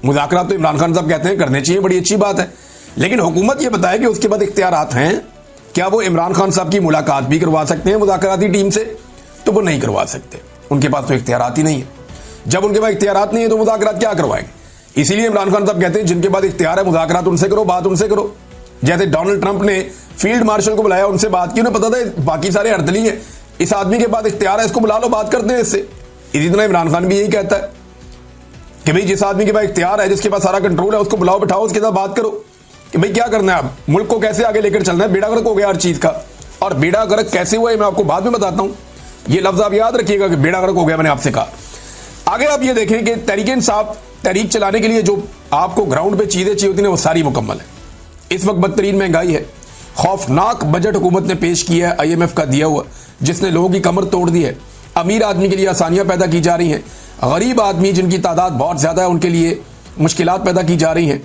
मुज़ाकरात तो इमरान खान साहब कहते हैं करने चाहिए, बड़ी अच्छी बात है, लेकिन हुकूमत ये बताए कि उसके बाद इख्तियारात हैं, क्या वो इमरान खान साहब की मुलाकात भी करवा सकते हैं मुज़ाकराती टीम से? तो वो नहीं करवा सकते, उनके पास तो इख्तियारात ही नहीं है। जब उनके पास इख्तियारात नहीं है तो मुज़ाकरात क्या करवाएंगे? इसीलिए इमरान खान साहब कहते हैं जिनके पास इख्तियार है मुज़ाकरात उनसे करो, बात उनसे करो। जैसे डोनाल्ड ट्रंप ने फील्ड मार्शल को बुलाया, उनसे बात की, उन्हें पता था बाकी सारे अर्दली हैं, इस आदमी के पास इख्तियार है, इसको बुला लो, बात करते हैं इससे। इसी तरह इमरान खान भी यही कहता है कि भाई जिस आदमी के पास इख्तियार है, जिसके पास सारा कंट्रोल है, उसको बुलाओ, बिठाओ, उसके साथ बात करो कि भाई क्या करना है, अब मुल्क को कैसे आगे लेकर चलना है। बेड़ा गर्क हो गया हर चीज का, और बेड़ा गर्क कैसे हुआ है मैं आपको बाद में बताता हूं। ये लफ्ज आप याद रखिएगा कि बेड़ा गर्क हो गया, मैंने आपसे कहा। आगे आप ये देखें कि तहरीक इंसाफ तहरीक चलाने के लिए जो आपको ग्राउंड पे चीजें चाहिए होती हैं वो सारी मुकम्मल है। इस वक्त बदतरीन महंगाई है, खौफनाक बजट हुकूमत ने पेश किया है IMF का दिया हुआ, जिसने लोगों की कमर तोड़ दी है। अमीर आदमी के लिए आसानियां पैदा की जा रही हैं, गरीब आदमी जिनकी तादाद बहुत ज्यादा है उनके लिए मुश्किलात पैदा की जा रही हैं।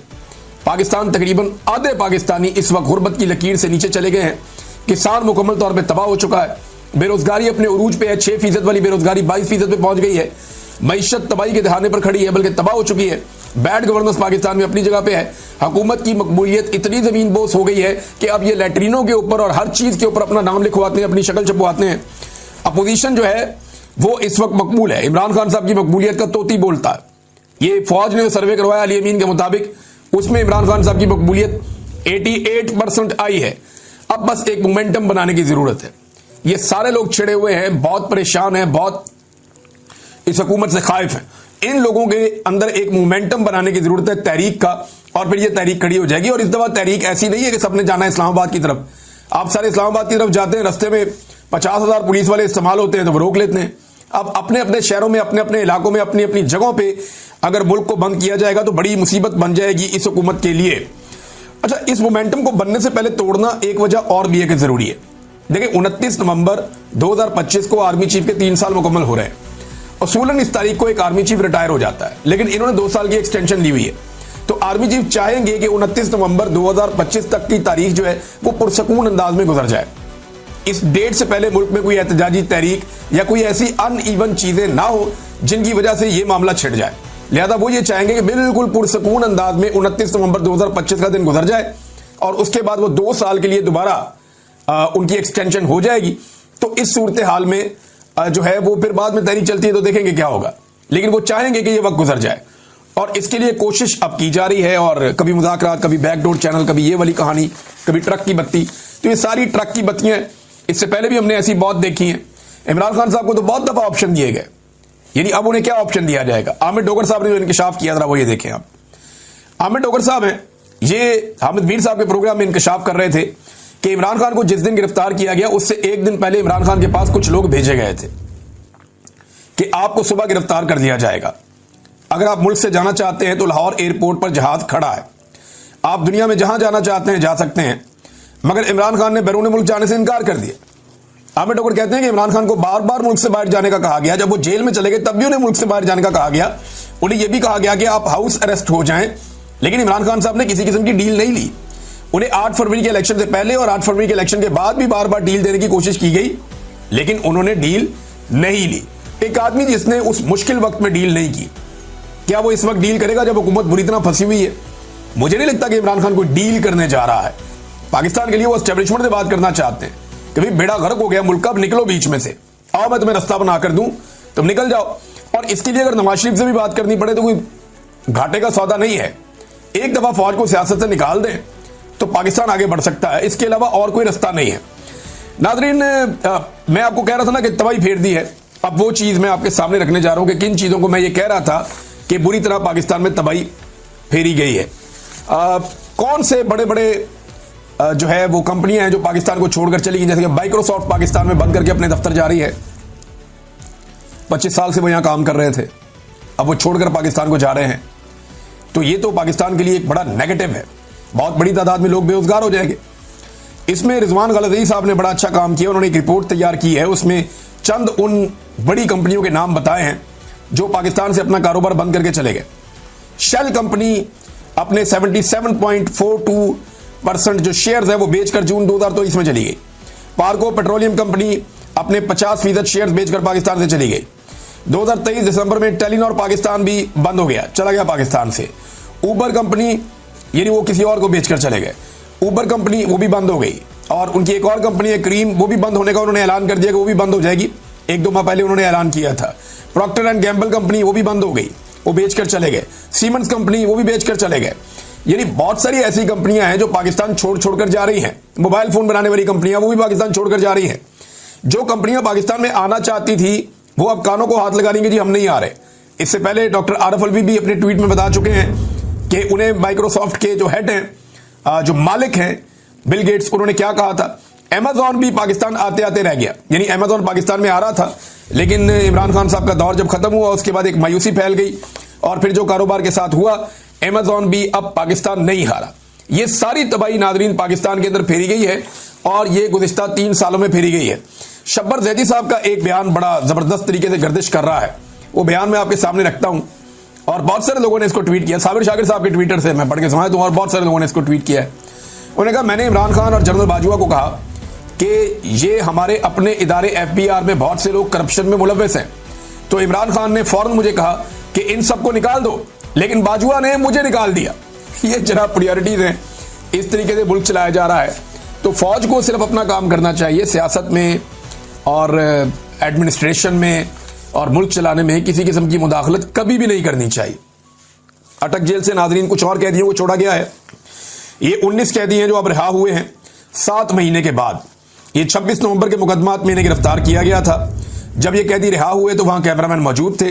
पाकिस्तान तकरीबन आधे पाकिस्तानी इस वक्त गुर्बत की लकीर से नीचे चले गए हैं। किसान मुकम्मल तौर पर तबाह हो चुका है, बेरोजगारी अपने उरूज पे है, 6% वाली बेरोजगारी 22% पे पहुंच गई है। मईशत तबाही के दहाने पर खड़ी है, बल्कि तबाह हो चुकी है। बैड गवर्नेंस पाकिस्तान में अपनी जगह पे है। हुकूमत की मकबूलियत इतनी जमीन बोस हो गई है कि अब ये लैट्रिनों के ऊपर और हर चीज के ऊपर अपना नाम लिखवाते हैं, अपनी शक्ल छपवाते हैं। अपोजिशन जो है वो इस वक्त मकबूल है, इमरान खान साहब की मकबूलियत का तोती बोलता है। ये फौज ने सर्वे करवाया अली अमीन के मुताबिक, उसमें इमरान खान साहब की मकबूलियत 88% आई है। अब बस एक मोमेंटम बनाने की जरूरत है। ये सारे लोग छिड़े हुए हैं, बहुत परेशान हैं, बहुत इस हुकूमत से खाइफ हैं। इन लोगों के अंदर एक मोमेंटम बनाने की जरूरत है तहरीक का, और फिर ये तहरीक खड़ी हो जाएगी। और इस दफा तहरीक ऐसी नहीं है कि सबने जाना है इस्लामाबाद की तरफ। आप सारे इस्लामाबाद की तरफ जाते हैं, रस्ते में 50,000 पुलिस वाले इस्तेमाल होते हैं तो वो रोक लेते हैं। अब अपने अपने शहरों में, अपने अपने इलाकों में, अपनी अपनी जगहों पे अगर मुल्क को बंद किया जाएगा तो बड़ी मुसीबत बन जाएगी इस हुकूमत के लिए। अच्छा, इस मोमेंटम को बनने से पहले तोड़ना एक वजह और भी है कि जरूरी है। देखिए 29 नवंबर 2025 को आर्मी चीफ के 3 साल मुकम्मल हो रहे हैं। उसूलन इस तारीख को एक आर्मी चीफ रिटायर हो जाता है, लेकिन इन्होंने 2 साल की एक्सटेंशन ली हुई है। तो आर्मी चीफ चाहेंगे कि 29 नवंबर 2025 तक की तारीख जो है वो पुरसकून अंदाज में गुजर जाए। इस डेट से पहले मुल्क में कोई एहतजाजी तहरीक या कोई ऐसी अनइवन चीजें ना हो जिनकी वजह से ये मामला छिड़ जाए। लिहाजा वो ये चाहेंगे कि बिल्कुल पुरसकून अंदाज में 29 नवंबर 2025 का दिन गुजर जाए, और उसके बाद वो 2 साल के लिए दोबारा उनकी एक्सटेंशन हो जाएगी। तो इस सूरत हाल में जो है वो फिर बाद में तहरीक चलती है तो देखेंगे क्या होगा, लेकिन वो चाहेंगे कि ये वक्त गुजर जाए, और इसके लिए कोशिश अब की जा रही है। और कभी मुज़ाकरात, कभी बैकडोर चैनल, कभी ये वाली कहानी, कभी ट्रक की बत्ती। तो ये सारी ट्रक की बत्तियां इससे पहले भी हमने ऐसी बहुत देखी हैं। इमरान खान साहब को तो बहुत दफा ऑप्शन दिए गए, यानी अब उन्हें क्या ऑप्शन दिया जाएगा। आमिर डोगर साहब ने जो इंकशाफ किया था वो ये देखें आप। आमिर डोगर साहब हैं, ये हामिद मीर साहब के प्रोग्राम में इंकशाफ कर रहे थे कि इमरान खान को जिस दिन गिरफ्तार किया गया उससे एक दिन पहले इमरान खान के पास कुछ लोग भेजे गए थे कि आपको सुबह गिरफ्तार कर दिया जाएगा, अगर आप मुल्क से जाना चाहते हैं तो लाहौर एयरपोर्ट पर जहाज खड़ा है, आप दुनिया में जहां जाना चाहते हैं जा सकते हैं। मगर इमरान खान ने बैरून मुल्क जाने से इनकार कर दिया। आमिर डोगर कहते हैं कि इमरान खान को बार बार मुल्क से बाहर जाने का कहा गया। जब वो जेल में चले गए तब भी उन्हें मुल्क से बाहर जाने का कहा गया। उन्हें यह भी कहा गया कि आप हाउस अरेस्ट हो जाएं, लेकिन इमरान खान साहब ने किसी किस्म की डील नहीं ली। उन्हें 8 फरवरी के इलेक्शन से पहले और 8 फरवरी के इलेक्शन के बाद भी बार बार डील देने की कोशिश की गई, लेकिन उन्होंने डील नहीं ली। एक आदमी जिसने उस मुश्किल वक्त में डील नहीं की, क्या वो इस वक्त डील करेगा जब हुकूमत बुरी तरह फंसी हुई है? मुझे नहीं लगता कि इमरान खान कोई डील करने जा रहा है। पाकिस्तान के लिए वो एस्टेब्लिशमेंट से बात करना चाहते हैं कि भाई बेड़ा गर्क हो गया मुल्क, अब निकलो बीच में से, आओ मैं तुम्हें रास्ता बना कर दूं, तुम निकल जाओ। और इसके लिए अगर नवाज शरीफ से भी बात करनी पड़े तो कोई घाटे का सौदा नहीं है। एक दफा फौज को सियासत से निकाल दें तो पाकिस्तान आगे बढ़ सकता है, इसके अलावा और कोई रास्ता नहीं है। नाज़रीन, मैं आपको कह रहा था ना कि तबाही फेर दी है। अब वो चीज मैं आपके सामने रखने जा रहा हूं कि किन चीजों को मैं ये कह रहा था कि बुरी तरह पाकिस्तान में तबाही फेरी गई है। कौन से बड़े बड़े जो है वो कंपनियां हैं जो पाकिस्तान को छोड़कर चली गई, जैसे कि माइक्रोसॉफ्ट पाकिस्तान में बंद करके अपने दफ्तर जा रही है। 25 साल से वो यहां काम कर रहे थे, अब वो छोड़कर पाकिस्तान को जा रहे हैं। तो ये तो पाकिस्तान के लिए एक बड़ा नेगेटिव है, बहुत बड़ी तादाद में लोग बेरोजगार हो जाएंगे। इसमें रिजवान गलज़ई साहब ने बड़ा अच्छा काम किया, उन्होंने एक रिपोर्ट तैयार की है, उसमें चंद उन बड़ी कंपनियों के नाम बताए हैं जो पाकिस्तान से अपना कारोबार बंद करके चले गए। शेल कंपनी अपने 77.42% जो शेयर्स है वो बेचकर जून 2023 में चली गई। पार्को पेट्रोलियम कंपनी अपने 50% शेयर्स बेचकर पाकिस्तान से चली गई। 2023 दिसंबर में टेलीनॉर पाकिस्तान भी बंद हो गया, चला गया पाकिस्तान से। उबर कंपनी यानी वो किसी और को बेचकर चले गए, उबर कंपनी वो भी बंद हो गई। और उनकी एक और कंपनी है क्रीम, वो भी बंद होने का उन्होंने ऐलान कर दिया कि वो भी बंद हो जाएगी। 1-2 माह पहले उन्होंने ऐलान किया था। प्रॉक्टर एंड गैम्बल कंपनी वो भी बंद हो गई, वो बेचकर चले गए। सीमेंस कंपनी वो भी बेचकर चले गए। यानी बहुत सारी ऐसी कंपनियां हैं जो पाकिस्तान छोड़कर जा रही हैं। मोबाइल फोन बनाने वाली कंपनियां वो भी पाकिस्तान छोड़कर जा रही हैं। जो कंपनियां पाकिस्तान में आना चाहती थी वो अब कानों को हाथ लगा रही हैं, जी हम नहीं आ रहे। इससे पहले डॉक्टर आरिफ अलवी भी अपने ट्वीट में बता चुके हैं कि उन्हें माइक्रोसॉफ्ट के जो हेड हैं, जो मालिक हैं बिल गेट्स, उन्होंने क्या कहा था। अमेजॉन भी पाकिस्तान आते आते रह गया, यानी अमेजॉन पाकिस्तान में आ रहा था, लेकिन इमरान खान साहब का दौर जब खत्म हुआ उसके बाद एक मायूसी फैल गई और फिर जो कारोबार के साथ हुआ, अमेजॉन भी अब पाकिस्तान नहीं हारा। ये सारी तबाही नादरीन पाकिस्तान के अंदर फेरी गई है और ये गुज़िश्ता 3 सालों में फेरी गई है। शब्बर जैदी साहब का एक बयान बड़ा जबरदस्त तरीके से गर्दिश कर रहा है, वो बयान मैं आपके सामने रखता हूं और बहुत सारे लोगों ने इसको ट्वीट किया। साबिर शाकिर साहब के ट्विटर से मैं पढ़ के समझता हूं और बहुत सारे लोगों ने इसको ट्वीट किया है। उन्होंने कहा, मैंने इमरान खान और जनरल बाजवा को कहा कि ये हमारे अपने इदारे FBR में बहुत से लोग करप्शन में मुलव्वस हैं, तो इमरान खान ने फौरन मुझे कहा कि इन सबको निकाल दो, लेकिन बाजवा ने मुझे निकाल दिया। ये जरा प्रायोरिटीज हैं, इस तरीके से मुल्क चलाया जा रहा है। तो फौज को सिर्फ अपना काम करना चाहिए, सियासत में और एडमिनिस्ट्रेशन में और मुल्क चलाने में किसी किस्म की मुदाखलत कभी भी नहीं करनी चाहिए। अटक जेल से नाजरीन कुछ और कैदियों को छोड़ा गया है। ये 19 कैदी हैं जो अब रिहा हुए हैं 7 महीने के बाद। ये 26 नवंबर के मुकदमात में इन्हें गिरफ्तार किया गया था। जब ये कैदी रिहा हुए तो वहां कैमरामैन मौजूद थे।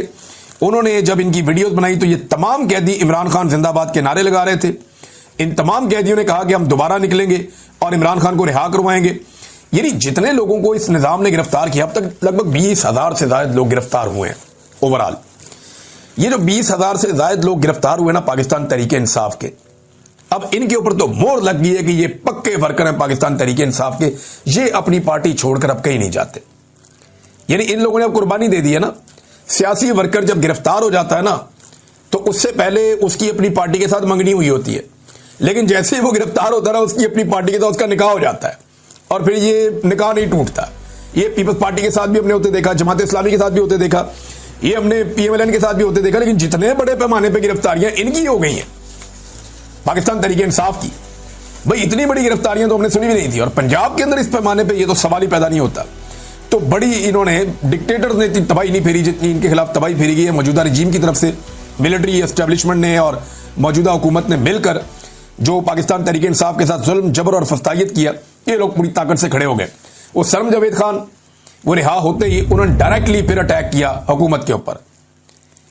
उन्होंने जब इनकी वीडियोस बनाई तो ये तमाम कैदी इमरान खान जिंदाबाद के नारे लगा रहे थे। इन तमाम कैदियों ने कहा कि हम दोबारा निकलेंगे और इमरान खान को रिहा करवाएंगे। यानी जितने लोगों को इस निजाम ने गिरफ्तार किया, अब तक लगभग 20,000 से ज्यादा लोग गिरफ्तार हुए हैं ओवरऑल। ये जो 20,000 से ज्यादा लोग गिरफ्तार हुए ना पाकिस्तान तहरीक इंसाफ के, अब इनके ऊपर तो मोहर लग गई है कि ये पक्के वर्कर हैं पाकिस्तान तहरीक इंसाफ के, ये अपनी पार्टी छोड़कर अब कहीं नहीं जाते। यानी इन लोगों ने अब कुर्बानी दे दी है ना। सियासी वर्कर जब गिरफ्तार हो जाता है ना तो उससे पहले उसकी अपनी पार्टी के साथ मंगनी हुई होती है, लेकिन जैसे ही वो गिरफ्तार होता है ना उसकी अपनी पार्टी के साथ उसका निकाह हो जाता है और फिर ये निकाह नहीं टूटता। ये पीपल्स पार्टी के साथ भी हमने होते देखा, जमात इस्लामी के साथ भी होते देखा, ये हमने PMLN के साथ भी होते देखा। लेकिन जितने बड़े पैमाने पर गिरफ्तारियां इनकी हो गई हैं पाकिस्तान तहरीक इंसाफ की, भाई इतनी बड़ी गिरफ्तारियां तो हमने सुनी भी नहीं थी। और पंजाब के अंदर इस पैमाने पर यह तो सवाल ही पैदा नहीं होता। तो बड़ी इन्होंने डिक्टेटर्स ने इतनी तबाही नहीं फेरी जितनी इनके खिलाफ तबाही फेरी गई है मौजूदा रजीम की तरफ से। मिलिट्री एस्टेब्लिशमेंट ने और मौजूदा हुकूमत ने मिलकर जो पाकिस्तान तहरीक इंसाफ के साथ जुल्म जबर और फस्तायत किया, ये लोग पूरी ताकत से खड़े हो गए। वो सरम जावेद खान वो रिहा होते ही उन्होंने डायरेक्टली फिर अटैक किया हुकूमत के ऊपर।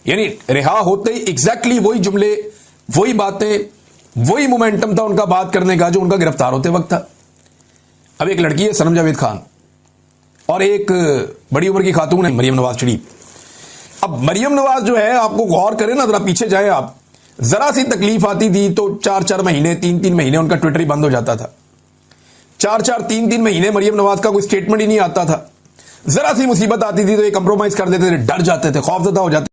यानी रिहा होते ही एग्जैक्टली वही जुमले, वही बातें, वही मोमेंटम था उनका बात करने का जो उनका गिरफ्तार होते वक्त था। अब एक लड़की है सरम जावेद खान और एक बड़ी उम्र की खातून है मरियम नवाज शरीफ। अब मरियम नवाज जो है, आपको गौर करें ना, जरा पीछे जाए आप, जरा सी तकलीफ आती थी तो 4-4 महीने 3-3 महीने उनका ट्विटर ही बंद हो जाता था। 4-4 3-3 महीने मरियम नवाज का कोई स्टेटमेंट ही नहीं आता था। जरा सी मुसीबत आती थी तो ये कंप्रोमाइज कर देते थे, डर जाते थे, खौफजदा हो जाते